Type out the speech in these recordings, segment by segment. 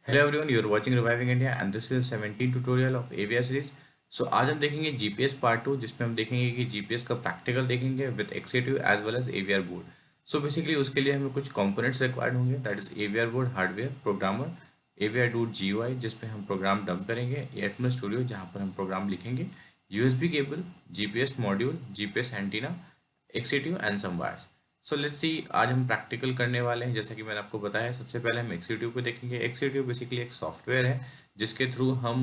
Hello everyone, you are watching reviving India and this is 17 tutorial of AVR series. So आज हम देखेंगे GPS part 2, जिसमें हम देखेंगे कि जीपीएस का प्रैक्टिकल देखेंगे विद एक्सेटिव as well as AVR board. So basically उसके लिए हमें कुछ कंपोनेंट्स रिक्वायर्ड होंगे, that is AVR board, hardware, programmer, AVR dude GUI जिसपे हम प्रोग्राम डंप करेंगे, एटमॉस स्टूडियो जहाँ पर हम प्रोग्राम लिखेंगे, USB cable, GPS module, GPS antenna, एक्सेटिव and some wires. So let's see, आज हम प्रैक्टिकल करने वाले हैं। जैसा कि मैंने आपको बताया, सबसे पहले हम एक्सेटिव को देखेंगे। एक्सेटिव बेसिकली एक सॉफ्टवेयर है जिसके थ्रू हम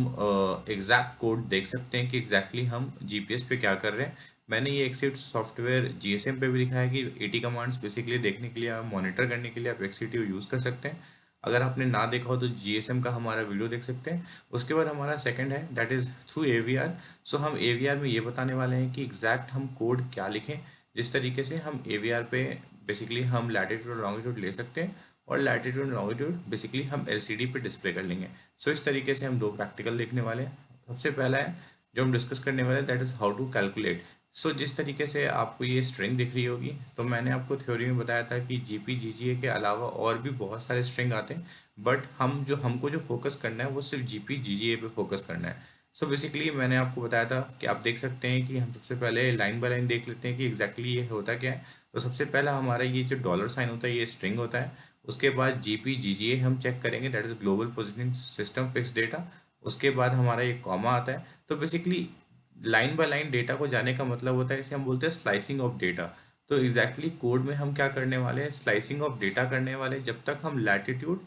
एग्जैक्ट कोड देख सकते हैं कि एग्जैक्टली हम जीपीएस पे क्या कर रहे हैं। मैंने ये एक्सेटिव सॉफ्टवेयर जीएसएम पे भी लिखा है कि 80 कमांड्स बेसिकली देखने के लिए, मॉनिटर करने के लिए आप एक्सेटिव यूज़ कर सकते हैं। अगर आपने ना देखा हो तो जीएसएम का हमारा वीडियो देख सकते हैं। उसके बाद हमारा सेकंड है, दैट इज थ्रू एवीआर। सो हम एवीआर में ये बताने वाले हैं कि एग्जैक्ट हम कोड क्या लिखें, जिस तरीके से हम एवीआर पे बेसिकली हम लैटिट्यूड और लॉन्गिट्यूड ले सकते हैं, और लैटिट्यूड और लॉन्गिट्यूड बेसिकली हम एलसीडी पे डिस्प्ले कर लेंगे। सो इस तरीके से हम दो प्रैक्टिकल देखने वाले हैं। सबसे पहला है जो हम डिस्कस करने वाले हैं, that is how to calculate. So जिस तरीके से आपको ये स्ट्रिंग दिख रही होगी, तो मैंने आपको थ्योरी में बताया था कि जीपी जीजीए के अलावा और भी बहुत सारे स्ट्रिंग आते हैं, बट हमको जो फोकस करना है वो सिर्फ जीपी जीजीए पे फोकस करना है। सो बेसिकली मैंने आपको बताया था कि आप देख सकते हैं कि हम सबसे पहले लाइन बाय लाइन देख लेते हैं कि एग्जैक्टली ये होता क्या है। तो सबसे पहला हमारा ये जो डॉलर साइन होता है ये स्ट्रिंग होता है। उसके बाद जीपी जीजीए हम चेक करेंगे, that is global positioning system fix data. उसके बाद हमारा ये कॉमा आता है। तो basically line by line data को जाने का मतलब होता है, इसे हम बोलते हैं स्लाइसिंग ऑफ डेटा। तो एग्जैक्टली कोड में हम क्या करने वाले हैं, स्लाइसिंग ऑफ डेटा करने वाले हैं। जब तक हम लैटिट्यूड,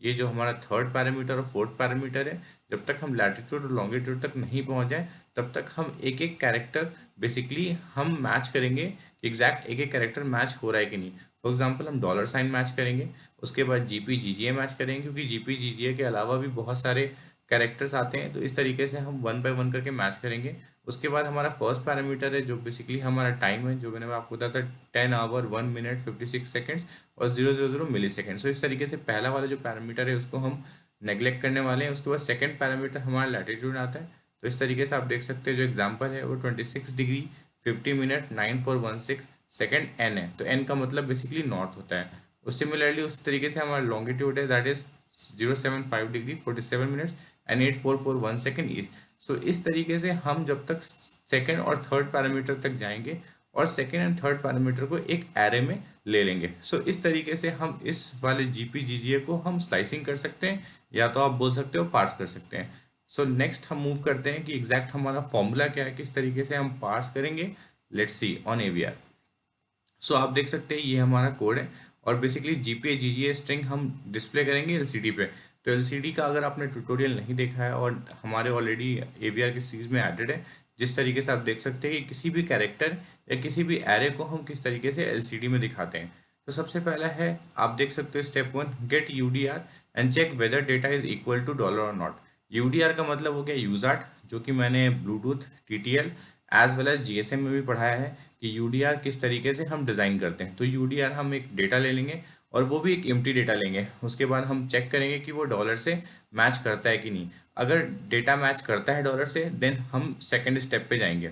ये जो हमारा थर्ड पैरामीटर और फोर्थ पैरामीटर है, जब तक हम लैटिट्यूड और लॉन्गिट्यूड तक नहीं पहुंच जाए, तब तक हम एक एक कैरेक्टर बेसिकली हम मैच करेंगे कि एग्जैक्ट एक एक कैरेक्टर मैच हो रहा है कि नहीं। फॉर एग्जांपल हम डॉलर साइन मैच करेंगे, उसके बाद जीपी जीजीए मैच करेंगे, क्योंकि जीपी जीजीए के अलावा भी बहुत सारे कैरेक्टर्स आते हैं। तो इस तरीके से हम वन बाय वन करके मैच करेंगे। उसके बाद हमारा फर्स्ट पैरामीटर है जो बेसिकली हमारा टाइम है, जो मैंने आपको बताया था 10 आवर 1 मिनट 56 सेकेंड्स और 000 मिली सेकेंड। सो इस तरीके से पहला वाला जो पैरामीटर है उसको हम नेग्लेक्ट करने वाले हैं। उसके बाद सेकंड पैरामीटर हमारा लैटिट्यूड आता है। तो इस तरीके से आप देख सकते हैं जो एग्जांपल है वो 26 डिग्री 50 मिनट 9416 सेकेंड एन है। तो एन का मतलब बेसिकली नॉर्थ होता है। उस सिमिलरली उस तरीके से हमारा लॉन्गिट्यूड है, that is 075 degree 47 minutes and 8441 second east. So इस तरीके से हम जब तक सेकेंड और थर्ड पैरामीटर तक जाएंगे और सेकेंड एंड थर्ड पैरामीटर को एक एरे में ले लेंगे। सो इस तरीके से हम इस वाले जीपी जीजीए को हम स्लाइसिंग कर सकते हैं, या तो आप बोल सकते हो पार्स कर सकते हैं। सो नेक्स्ट हम मूव करते हैं कि एग्जैक्ट हमारा फॉर्मूला क्या है, किस तरीके से हम पार्स करेंगे। Let's see on AVR. So आप देख सकते हैं ये हमारा कोड है, और बेसिकली जीपीए जीजीए स्ट्रिंग हम डिस्प्ले करेंगे एलसीडी पे। तो एलसीडी का अगर आपने ट्यूटोरियल नहीं देखा है और हमारे ऑलरेडी एवीआर की सीरीज में एडेड है, जिस तरीके से आप देख सकते हैं कि किसी भी कैरेक्टर या किसी भी एरे को हम किस तरीके से एलसीडी में दिखाते हैं। तो सबसे पहला है, आप देख सकते हो step 1, get UDR and check whether data is equal to dollar और नॉट। यूडीआर का मतलब हो गया यूजार्ट, जो कि मैंने Bluetooth TTL as well as GSM में भी पढ़ाया है कि यूडीआर किस तरीके से हम डिज़ाइन करते हैं। तो यूडीआर हम एक डेटा ले लेंगे, और वो भी एक एम्प्टी डेटा लेंगे। उसके बाद हम चेक करेंगे कि वो डॉलर से मैच करता है कि नहीं। अगर डेटा मैच करता है डॉलर से, देन हम सेकेंड स्टेप पे जाएंगे,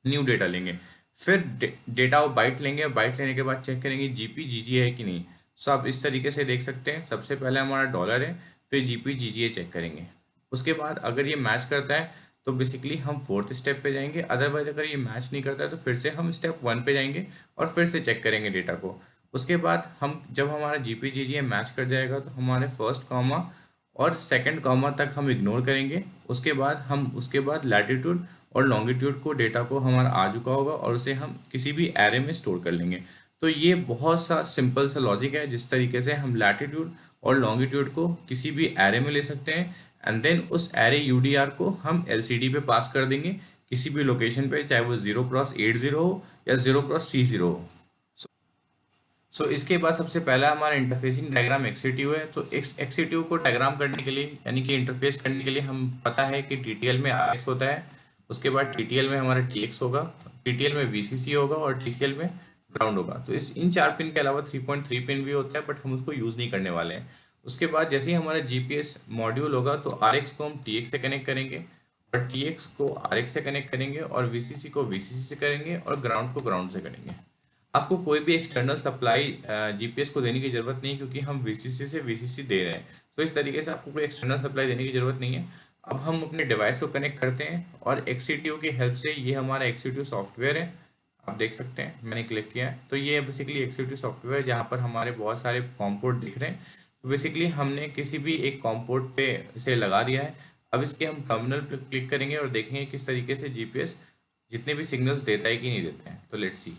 न्यू डेटा लेंगे। फिर डेटा और बाइट लेंगे, बाइट लेने के बाद चेक करेंगे जीपी जीजीए है कि नहीं। सो आप इस तरीके से देख सकते हैं, सबसे पहले हमारा डॉलर है, फिर जीपी जीजीए चेक करेंगे। उसके बाद अगर ये मैच करता है तो बेसिकली हम फोर्थ स्टेप पे जाएंगे। अदरवाइज अगर ये मैच नहीं करता है तो फिर से हम स्टेप 1 पे जाएंगे और फिर से चेक करेंगे डेटा को। उसके बाद हम जब हमारा जीपी जीजीए मैच कर जाएगा तो हमारे फर्स्ट कॉमा और सेकंड कॉमा तक हम इग्नोर करेंगे। उसके बाद लैटिट्यूड और लॉन्गिट्यूड को डेटा को हमारा आ चुका होगा, और उसे हम किसी भी एरे में स्टोर कर लेंगे। तो ये बहुत सा सिंपल सा लॉजिक है, जिस तरीके से हम लैटिट्यूड और लॉन्गिट्यूड को किसी भी एरे में ले सकते हैं, एंड देन उस एरे यूडीआर को हम एलसीडी पे पास कर देंगे किसी भी लोकेशन पे, चाहे वो 0x80 हो या 0x C0 हो। इसके बाद सबसे पहला हमारा इंटरफेसिंग डायग्राम एक्सिटिव है। तो एक्सिटिव को डायग्राम करने के लिए, यानी कि इंटरफेस करने के लिए, हम पता है कि टीटीएल में आरएक्स होता है। उसके बाद टीटीएल में हमारा टीएक्स होगा, टीटीएल में वीसीसी होगा, और टीसीएल में ग्राउंड होगा। तो इन 4 पिन के अलावा 3.3 पिन भी होता है, बट हम उसको यूज़ नहीं करने वाले हैं। उसके बाद जैसे ही हमारा जीपीएस मॉड्यूल होगा तो आरएक्स को हम टीएक्स से कनेक्ट करेंगे, और टीएक्स को आरएक्स से कनेक्ट करेंगे, और वीसीसी को वीसीसी से करेंगे, और ग्राउंड को ग्राउंड से करेंगे। आपको कोई भी एक्सटर्नल सप्लाई जीपीएस को देने की जरूरत नहीं है, क्योंकि हम वीसीसी से वीसीसी दे रहे हैं। तो इस तरीके से आपको कोई एक्सटर्नल सप्लाई देने की जरूरत नहीं है। अब हम अपने डिवाइस को कनेक्ट करते हैं और एक्सीटीयू की हेल्प से, ये हमारा एक्सीटीयू सॉफ्टवेयर है, आप देख सकते हैं मैंने क्लिक किया है, तो ये बेसिकली एक्सीटीयू सॉफ्टवेयर जहाँ पर हमारे बहुत सारे कॉम पोर्ट दिख रहे हैं। तो बेसिकली हमने किसी भी एक कॉम पोर्ट पे इसे लगा दिया है। अब इसके हम टर्मिनल पे क्लिक करेंगे और देखेंगे किस तरीके से जीपीएस जितने भी सिग्नल्स देता है कि नहीं देता है। तो लेट्स सी।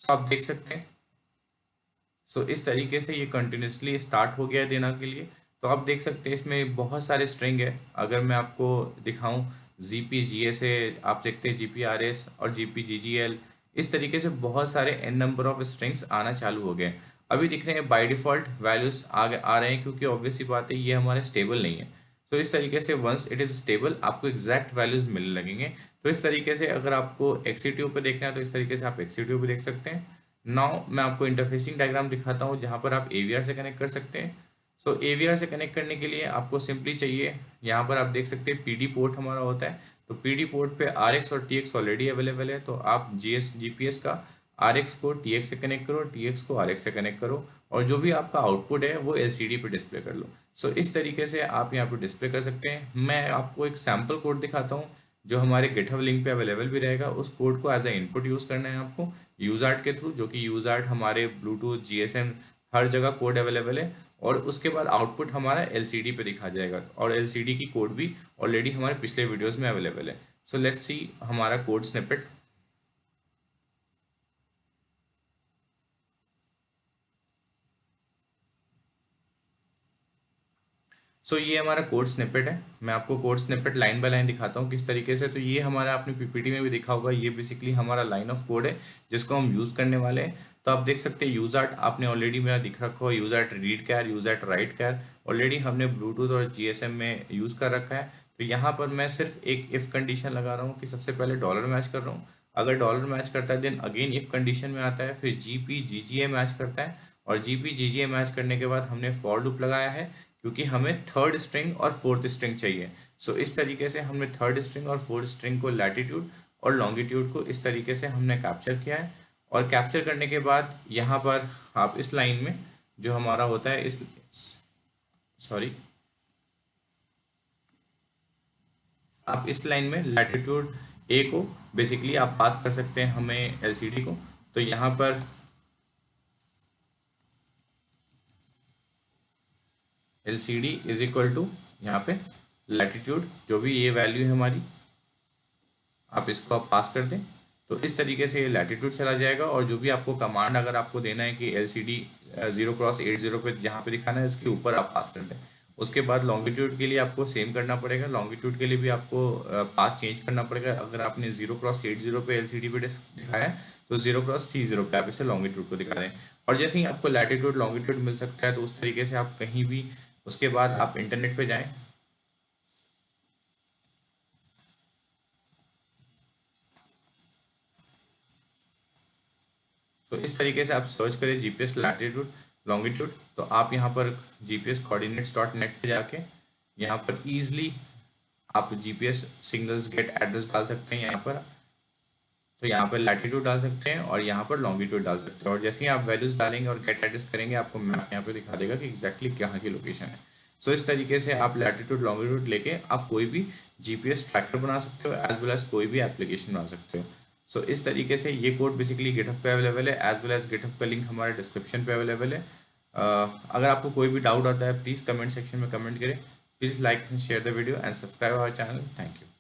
सो आप देख सकते हैं, सो इस तरीके से ये कंटिन्यूसली स्टार्ट हो गया है देना के लिए। तो आप देख सकते हैं इसमें बहुत सारे स्ट्रिंग है। अगर मैं आपको दिखाऊं, जी पी जी एस है, आप देखते हैं जी पी आर एस और G P G G L, इस तरीके से बहुत सारे एन नंबर ऑफ स्ट्रिंग्स आना चालू हो गए। अभी दिख रहे हैं बाय डिफ़ॉल्ट वैल्यूज आ रहे हैं, क्योंकि ऑब्वियस सी बात है ये हमारे स्टेबल नहीं है। तो इस तरीके से वंस इट इज़ स्टेबल आपको एग्जैक्ट वैल्यूज मिलने लगेंगे। तो इस तरीके से अगर आपको एक्सीट्यू पे देखना है तो इस तरीके से आप एक्सीट्यू पे देख सकते हैं। नाउ मैं आपको इंटरफेसिंग डायग्राम दिखाता हूँ जहाँ पर आप एवीआर से कनेक्ट कर सकते हैं। सो एवीआर से कनेक्ट करने के लिए आपको सिंपली चाहिए, यहाँ पर आप देख सकते हैं पीडी पोर्ट हमारा होता है। तो पीडी पोर्ट पे आरएक्स और टीएक्स ऑलरेडी अवेलेबल है, तो आप जीपीएस का आरएक्स को टीएक्स से कनेक्ट करो, टीएक्स को आरएक्स से कनेक्ट करो, और जो भी आपका आउटपुट है वो एलसीडी पे डिस्प्ले कर लो। सो इस तरीके से आप यहाँ पर डिस्प्ले कर सकते हैं। मैं आपको एक सैम्पल कोड दिखाता हूँ जो हमारे गिटहब लिंक पे अवेलेबल भी रहेगा। उस कोड को एज ए इनपुट यूज़ करना है आपको यूज़ार्ट के थ्रू, जो कि यूज़ार्ट हमारे ब्लूटूथ जीएसएम हर जगह कोड अवेलेबल है। और उसके बाद आउटपुट हमारा एलसीडी पे दिखा जाएगा, और एलसीडी की कोड भी ऑलरेडी हमारे पिछले वीडियोस में अवेलेबल है। सो लेट्स सी हमारा कोड स्निपेट। सो ये हमारा कोड स्निपेट है। मैं आपको code snippet line by line दिखाता हूँ किस तरीके से। तो ये हमारा आपने पीपीटी में भी देखा होगा, ये बेसिकली हमारा लाइन ऑफ कोड है जिसको हम यूज़ करने वाले हैं। तो आप देख सकते हैं यूज़ार्ट आपने ऑलरेडी मेरा दिख रखा हो, यूज़ार्ट रीड कैर, यूज़ार्ट राइट कैर ऑलरेडी हमने ब्लूटूथ और जीएसएम में यूज़ कर रखा है। तो यहाँ पर मैं सिर्फ एक इफ़ कंडीशन लगा रहा हूँ कि सबसे पहले डॉलर मैच कर रहा हूँ। अगर डॉलर मैच करता है देन अगेन इफ़ कंडीशन में आता है, फिर जी पी जी जी ए मैच करता है, और जी पी जी जी ए मैच करने के बाद हमने फॉर लूप लगाया है, क्योंकि हमें थर्ड स्ट्रिंग और फोर्थ स्ट्रिंग चाहिए। सो इस तरीके से हमने थर्ड स्ट्रिंग और फोर्थ स्ट्रिंग को लैटिट्यूड और लॉन्गिट्यूड को इस तरीके से हमने कैप्चर किया है। और कैप्चर करने के बाद यहाँ पर आप इस लाइन में जो हमारा होता है इस सॉरी आप इस लाइन में लैटिट्यूड ए को बेसिकली आप पास कर सकते हैं हमें एलसीडी को। तो यहाँ पर एलसीडी इज इक्वल टू यहाँ पे लैटिट्यूड, जो भी ये वैल्यू है हमारी, आप इसको आप पास कर दें। तो इस तरीके से ये लैटिट्यूड चला जाएगा, और जो भी आपको कमांड अगर आपको देना है कि एलसीडी 0x80 पे जहाँ पे दिखाना है इसके ऊपर आप पास कर दें। उसके बाद लॉन्गिट्यूड के लिए आपको सेम करना पड़ेगा, लॉन्गिट्यूड के लिए भी आपको पाथ चेंज करना पड़ेगा। अगर आपने 0x80 पे एलसीडी पे दिखाया है तो 0x30 पे आप इसे लॉन्गिट्यूड को दिखा दें। और जैसे ही आपको लैटिट्यूड लॉन्गिट्यूड मिल सकता है तो उस तरीके से आप कहीं भी, उसके बाद आप इंटरनेट पे जाएं, तो इस तरीके से आप सर्च करें जीपीएस लैटिट्यूड लॉन्गिट्यूड। तो आप यहाँ पर जीपीएस कोऑर्डिनेट्स डॉट नेट पे जाके यहाँ पर ईजिली आप जीपीएस सिग्नल्स गेट एड्रेस डाल सकते हैं यहाँ पर। तो यहाँ पर लैटिट्यूड डाल सकते हैं और यहाँ पर लॉन्गिट्यूड डाल सकते हैं, और जैसे ही आप वैल्यूज डालेंगे और गेट एड्रेस करेंगे आपको मैप यहाँ पे दिखा देगा कि एग्जैक्टली कहाँ की लोकेशन है। सो इस तरीके से आप लैटिट्यूड लॉन्गिट्यूड लेके आप कोई भी जीपीएस ट्रैकर बना सकते हो, एज वेल एज कोई भी एप्लीकेशन बना सकते हो। सो इस तरीके से ये कोड बेसिकली गिटहब पे अवेलेबल है, एज वेल एज गिटहब का लिंक हमारे डिस्क्रिप्शन पे अवेलेबल है। अगर आपको कोई भी डाउट आता है प्लीज़ कमेंट सेक्शन में कमेंट करें। Please like and share the video and subscribe our channel. Thank you.